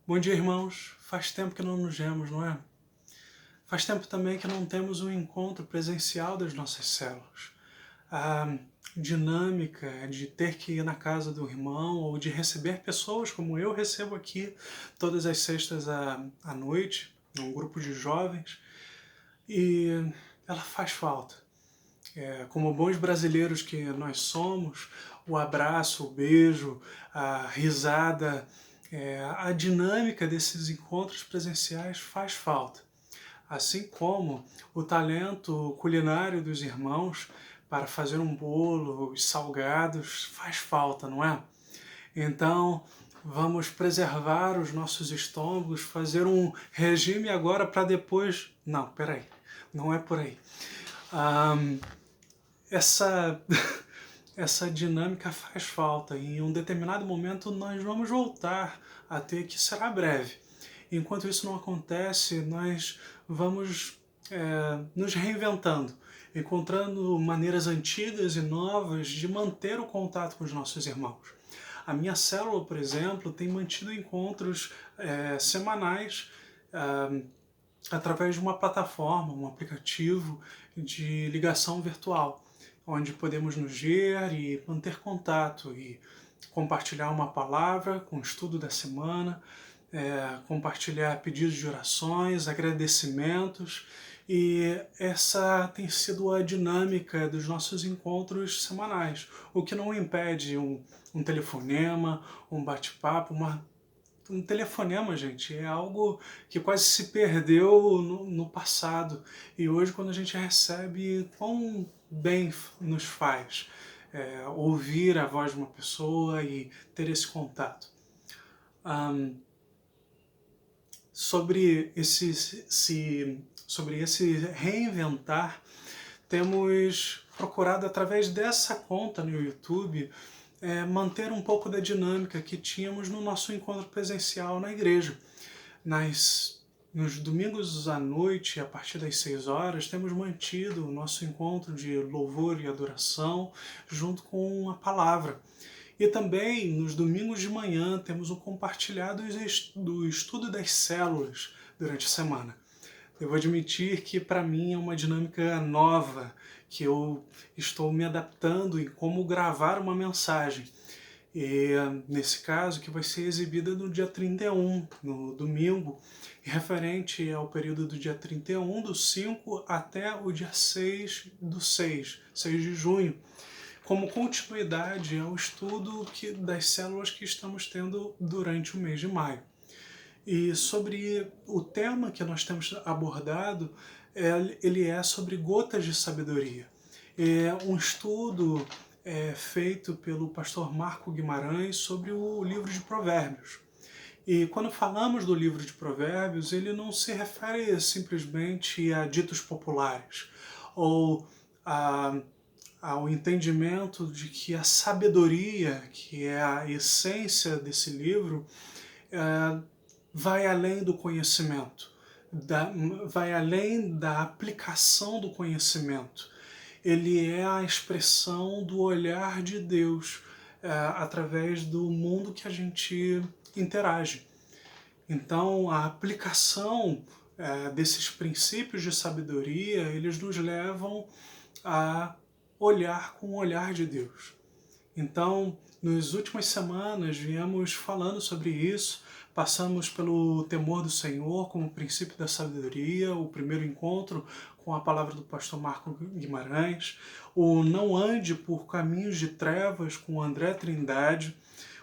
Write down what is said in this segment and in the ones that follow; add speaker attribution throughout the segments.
Speaker 1: Bom dia, irmãos. Faz tempo que não nos vemos, não é? Faz tempo também que não temos um encontro presencial das nossas células. A dinâmica de ter que ir na casa do irmão ou de receber pessoas como eu recebo aqui todas as sextas à noite, um grupo de jovens, e ela faz falta. Como bons brasileiros que nós somos, o abraço, o beijo, a risada, a dinâmica desses encontros presenciais faz falta. Assim como o talento culinário dos irmãos para fazer um bolo, os salgados, faz falta, não é? Então, vamos preservar os nossos estômagos, fazer um regime agora para depois. Não, peraí, não é por aí. Essa essa dinâmica faz falta e em um determinado momento nós vamos voltar a ter, que será breve. Enquanto isso não acontece, nós vamos nos reinventando, encontrando maneiras antigas e novas de manter o contato com os nossos irmãos. A minha célula, por exemplo, tem mantido encontros semanais através de uma plataforma, um aplicativo de ligação virtual, onde podemos nos ver e manter contato e compartilhar uma palavra com o estudo da semana, compartilhar pedidos de orações, agradecimentos, e essa tem sido a dinâmica dos nossos encontros semanais, o que não impede um telefonema, um bate-papo, um telefonema, gente, é algo que quase se perdeu no passado. E hoje, quando a gente recebe, quão bem nos faz ouvir a voz de uma pessoa e ter esse contato. Sobre esse reinventar, temos procurado, através dessa conta no YouTube, manter um pouco da dinâmica que tínhamos no nosso encontro presencial na igreja. Nos domingos à noite, a partir das 6 horas, temos mantido o nosso encontro de louvor e adoração junto com a palavra. E também, nos domingos de manhã, temos o compartilhado do estudo das células durante a semana. Eu vou admitir que para mim é uma dinâmica nova, que eu estou me adaptando em como gravar uma mensagem. E nesse caso, que vai ser exibida no dia 31, no domingo, referente ao período do dia 31 do 5 até o dia 6 do 6 de junho, como continuidade ao estudo das células que estamos tendo durante o mês de maio. E sobre o tema que nós temos abordado, ele é sobre gotas de sabedoria. É um estudo feito pelo pastor Marco Guimarães sobre o livro de Provérbios. E quando falamos do livro de Provérbios, ele não se refere simplesmente a ditos populares ou ao entendimento de que a sabedoria, que é a essência desse livro, vai além do conhecimento, vai além da aplicação do conhecimento. Ele é a expressão do olhar de Deus através do mundo que a gente interage. Então, a aplicação desses princípios de sabedoria, eles nos levam a olhar com o olhar de Deus. Então, nas últimas semanas, viemos falando sobre isso, passamos pelo temor do Senhor como princípio da sabedoria, o primeiro encontro com a palavra do pastor Marco Guimarães, o não ande por caminhos de trevas com o André Trindade,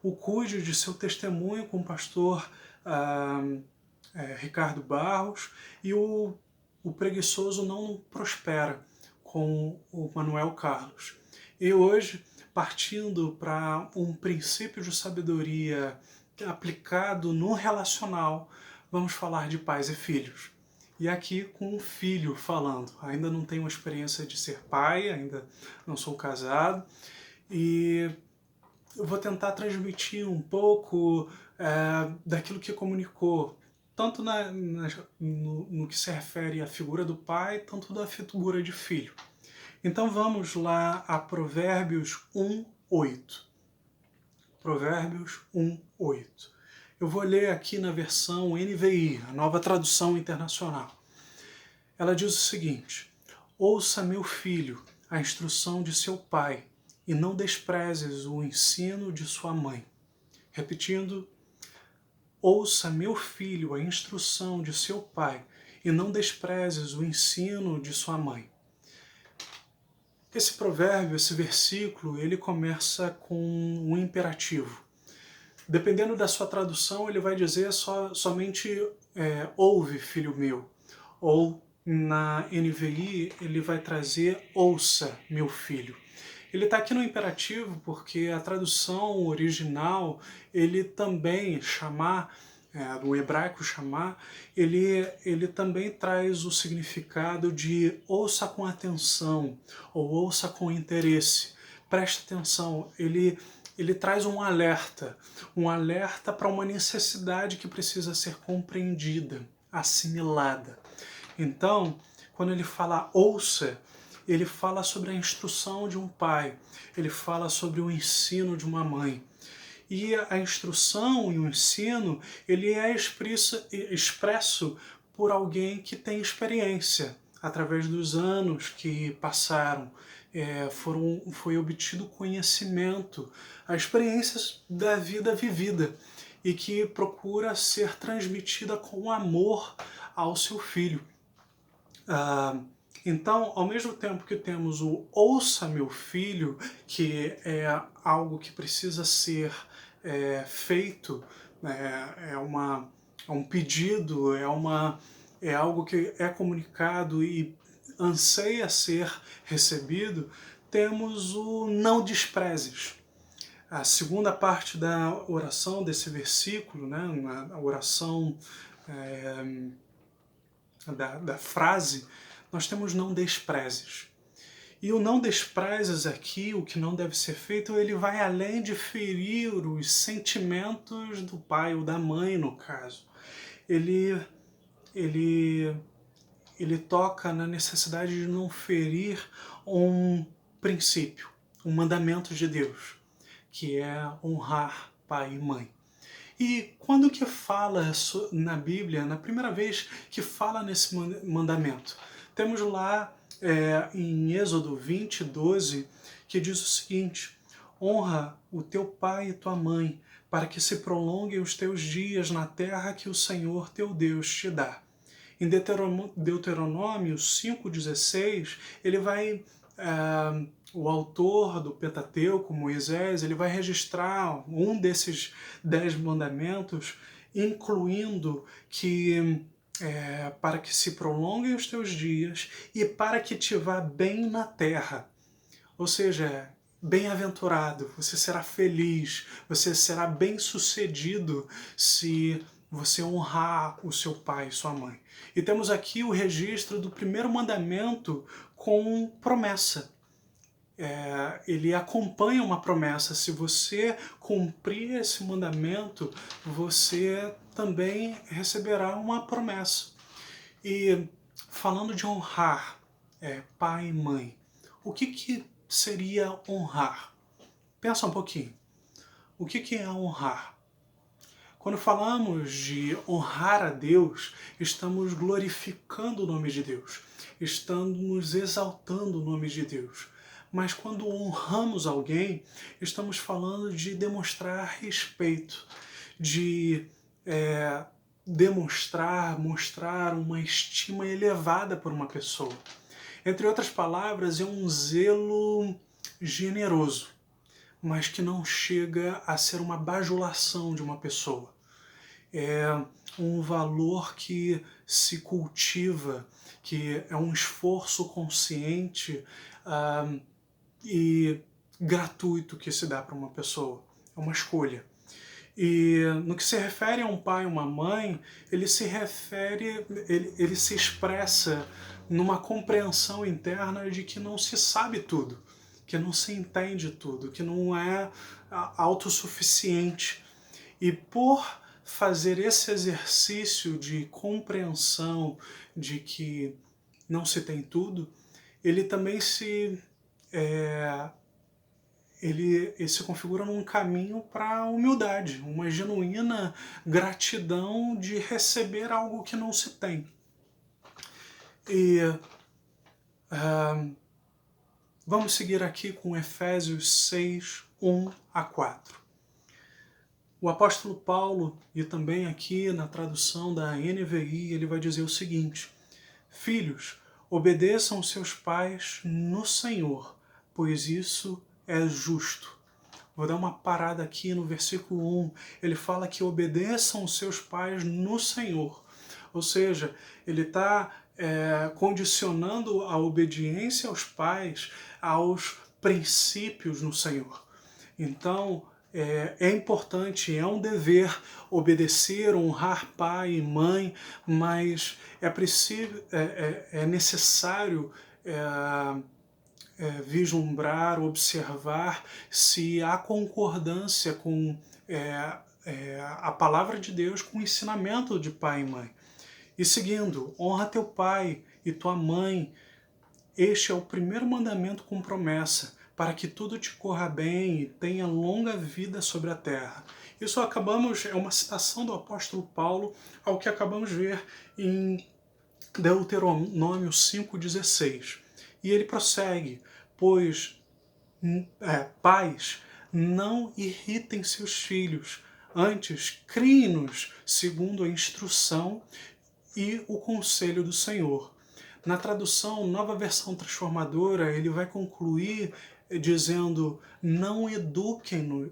Speaker 1: o cuide de seu testemunho com o pastor Ricardo Barros e o preguiçoso não prospera com o Manuel Carlos. E hoje, partindo para um princípio de sabedoria aplicado no relacional, vamos falar de pais e filhos. E aqui com um filho falando. Ainda não tenho a experiência de ser pai, ainda não sou casado, e eu vou tentar transmitir um pouco daquilo que comunicou, tanto no que se refere à figura do pai, tanto da figura de filho. Então vamos lá a Provérbios 1:8. Provérbios 1:8, Eu vou ler aqui na versão NVI, a Nova Tradução Internacional. Ela diz o seguinte: ouça, meu filho, a instrução de seu pai, e não desprezes o ensino de sua mãe. Repetindo, ouça, meu filho, a instrução de seu pai, e não desprezes o ensino de sua mãe. Esse provérbio, esse versículo, ele começa com um imperativo. Dependendo da sua tradução, ele vai dizer somente ouve, filho meu. Ou na NVI, ele vai trazer ouça, meu filho. Ele está aqui no imperativo porque a tradução original, ele também, chamar, do hebraico chamar, ele também traz o significado de ouça com atenção, ou ouça com interesse. Preste atenção, ele traz um alerta para uma necessidade que precisa ser compreendida, assimilada. Então, quando ele fala ouça, ele fala sobre a instrução de um pai, ele fala sobre o ensino de uma mãe. E a instrução e o ensino, ele é expresso por alguém que tem experiência, através dos anos que passaram, foi obtido conhecimento, as experiências da vida vivida, e que procura ser transmitida com amor ao seu filho. Então, ao mesmo tempo que temos o ouça, meu filho, que é algo que precisa ser feito, é um pedido, é algo que é comunicado e anseia ser recebido, temos o não desprezes. A segunda parte da oração desse versículo, né, a oração da frase, nós temos não desprezes. E o não desprezes aqui, o que não deve ser feito, ele vai além de ferir os sentimentos do pai ou da mãe, no caso. Ele toca na necessidade de não ferir um princípio, um mandamento de Deus, que é honrar pai e mãe. E quando que fala na Bíblia, na primeira vez que fala nesse mandamento? Temos lá em Êxodo 20, 12, que diz o seguinte: honra o teu pai e tua mãe, para que se prolonguem os teus dias na terra que o Senhor teu Deus te dá. Em Deuteronômio 5,16, ele vai... o autor do Pentateuco, Moisés, ele vai registrar um desses 10 mandamentos, incluindo que para que se prolonguem os teus dias e para que te vá bem na terra. Ou seja, bem-aventurado, você será feliz, você será bem-sucedido se você honrar o seu pai e sua mãe. E temos aqui o registro do primeiro mandamento com promessa. Ele acompanha uma promessa. Se você cumprir esse mandamento, você também receberá uma promessa. E falando de honrar pai e mãe, o que seria honrar? Pensa um pouquinho. O que é honrar? Quando falamos de honrar a Deus, estamos glorificando o nome de Deus, estamos exaltando o nome de Deus. Mas quando honramos alguém, estamos falando de demonstrar respeito, de mostrar uma estima elevada por uma pessoa. Entre outras palavras, é um zelo generoso, mas que não chega a ser uma bajulação de uma pessoa. É um valor que se cultiva, que é um esforço consciente e gratuito que se dá para uma pessoa. É uma escolha. E no que se refere a um pai e uma mãe, ele se expressa numa compreensão interna de que não se sabe tudo, que não se entende tudo, que não é autossuficiente. E por fazer esse exercício de compreensão de que não se tem tudo, ele também ele se configura num caminho para a humildade, uma genuína gratidão de receber algo que não se tem. E vamos seguir aqui com Efésios 6, 1 a 4. O apóstolo Paulo, e também aqui na tradução da NVI, ele vai dizer o seguinte: Filhos, obedeçam seus pais no Senhor, pois isso é justo. Vou dar uma parada aqui no versículo 1. Ele fala que obedeçam seus pais no Senhor. Ou seja, ele está condicionando a obediência aos pais aos princípios no Senhor. Então, é importante, é um dever obedecer, honrar pai e mãe, mas é necessário vislumbrar, observar se há concordância com a palavra de Deus, com o ensinamento de pai e mãe. E seguindo, honra teu pai e tua mãe. Este é o primeiro mandamento com promessa, para que tudo te corra bem e tenha longa vida sobre a terra. Isso é uma citação do apóstolo Paulo ao que acabamos de ver em Deuteronômio 5,16. E ele prossegue, pois pais, não irritem seus filhos, antes criem-nos segundo a instrução e o conselho do Senhor. Na tradução Nova Versão Transformadora, ele vai concluir dizendo, não eduquem-nos,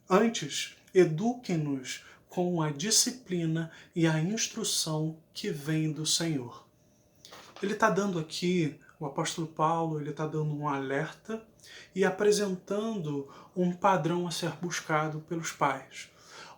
Speaker 1: antes eduquem-nos com a disciplina e a instrução que vem do Senhor. Ele está dando aqui, o apóstolo Paulo, ele está dando um alerta e apresentando um padrão a ser buscado pelos pais.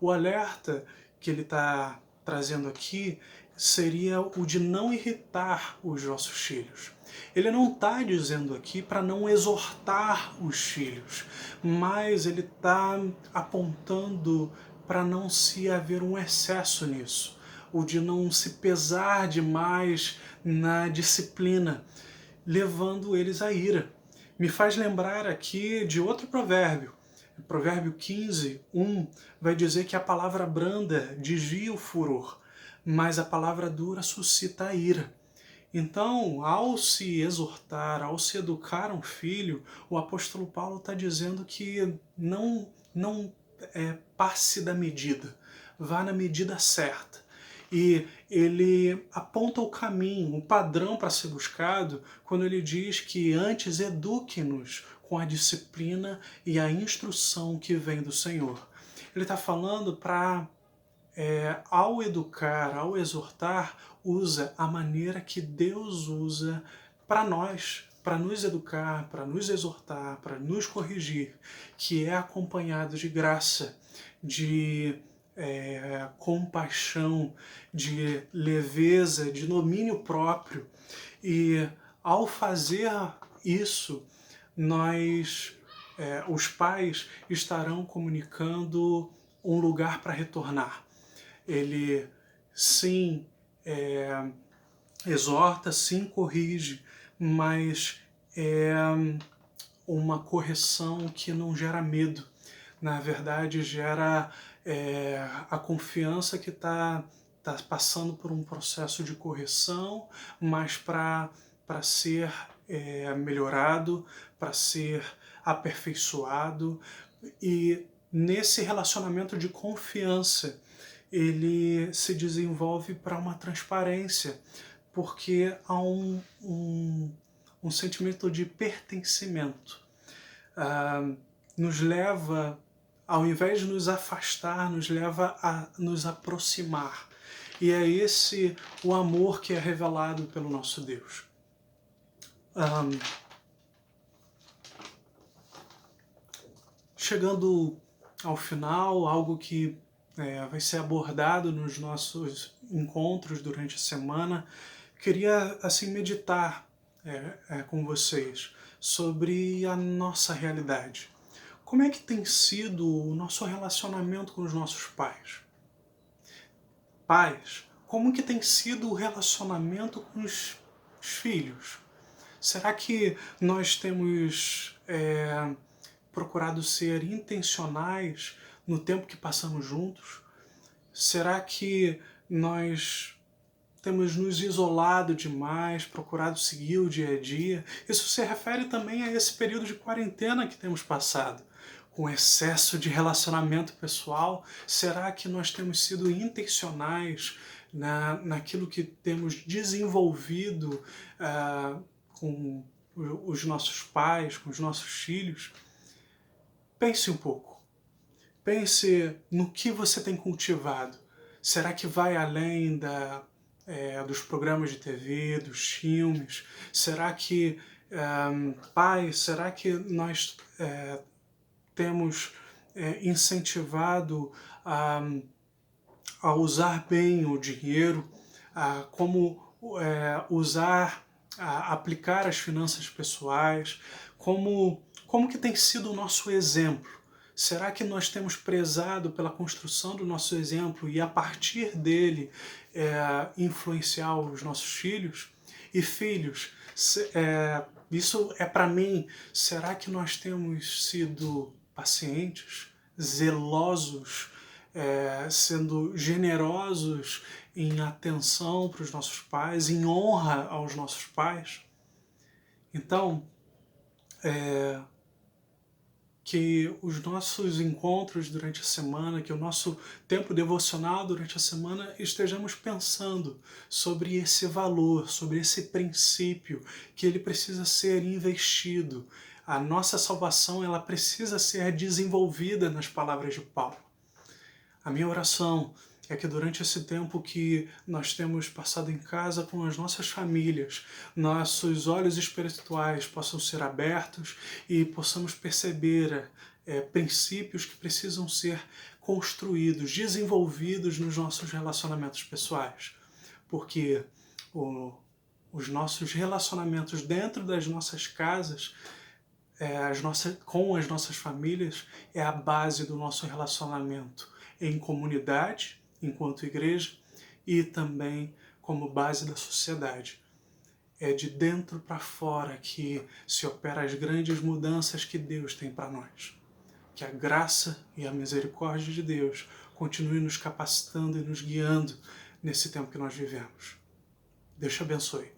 Speaker 1: O alerta que ele está trazendo aqui seria o de não irritar os nossos filhos. Ele não está dizendo aqui para não exortar os filhos, mas ele está apontando para não se haver um excesso nisso, o de não se pesar demais na disciplina, levando eles à ira. Me faz lembrar aqui de outro provérbio. Provérbio 15, 1 vai dizer que a palavra branda desvia o furor, mas a palavra dura suscita a ira. Então, ao se exortar, ao se educar um filho, o apóstolo Paulo está dizendo que não passe da medida, vá na medida certa. E ele aponta o caminho, o padrão para ser buscado, quando ele diz que antes eduque-nos com a disciplina e a instrução que vem do Senhor. Ele está falando para, ao educar, ao exortar, usa a maneira que Deus usa para nós, para nos educar, para nos exortar, para nos corrigir, que é acompanhado de graça, de compaixão, de leveza, de domínio próprio. E ao fazer isso, os pais estarão comunicando um lugar para retornar. Ele sim exorta, sim corrige, mas é uma correção que não gera medo. Na verdade, gera a confiança que está passando por um processo de correção, mas para ser melhorado, para ser aperfeiçoado. E nesse relacionamento de confiança, ele se desenvolve para uma transparência, porque há um sentimento de pertencimento. Nos leva, ao invés de nos afastar, nos leva a nos aproximar. E é esse o amor que é revelado pelo nosso Deus. Chegando ao final, algo que vai ser abordado nos nossos encontros durante a semana, queria assim meditar com vocês sobre a nossa realidade. Como é que tem sido o nosso relacionamento com os nossos pais? Pais, como que tem sido o relacionamento com os filhos? Será que nós temos procurado ser intencionais no tempo que passamos juntos? Será que nós temos nos isolado demais, procurado seguir o dia a dia? Isso se refere também a esse período de quarentena que temos passado. Com excesso de relacionamento pessoal, será que nós temos sido intencionais naquilo que temos desenvolvido com os nossos pais, com os nossos filhos? Pense um pouco. Pense no que você tem cultivado. Será que vai além dos programas de TV, dos filmes? Será que, pai, será que nós temos incentivado a usar bem o dinheiro, a como aplicar as finanças pessoais, como que tem sido o nosso exemplo? Será que nós temos prezado pela construção do nosso exemplo e a partir dele influenciar os nossos filhos? E filhos, isso é para mim, será que nós temos sido pacientes, zelosos, sendo generosos em atenção para os nossos pais, em honra aos nossos pais? Então, que os nossos encontros durante a semana, que o nosso tempo devocional durante a semana, estejamos pensando sobre esse valor, sobre esse princípio, que ele precisa ser investido. A nossa salvação, ela precisa ser desenvolvida nas palavras de Paulo. A minha oração é que durante esse tempo que nós temos passado em casa com as nossas famílias, nossos olhos espirituais possam ser abertos e possamos perceber princípios que precisam ser construídos, desenvolvidos nos nossos relacionamentos pessoais. Porque os nossos relacionamentos dentro das nossas casas, com as nossas famílias, é a base do nosso relacionamento em comunidade, enquanto igreja, e também como base da sociedade. É de dentro para fora que se opera as grandes mudanças que Deus tem para nós. Que a graça e a misericórdia de Deus continue nos capacitando e nos guiando nesse tempo que nós vivemos. Deus te abençoe.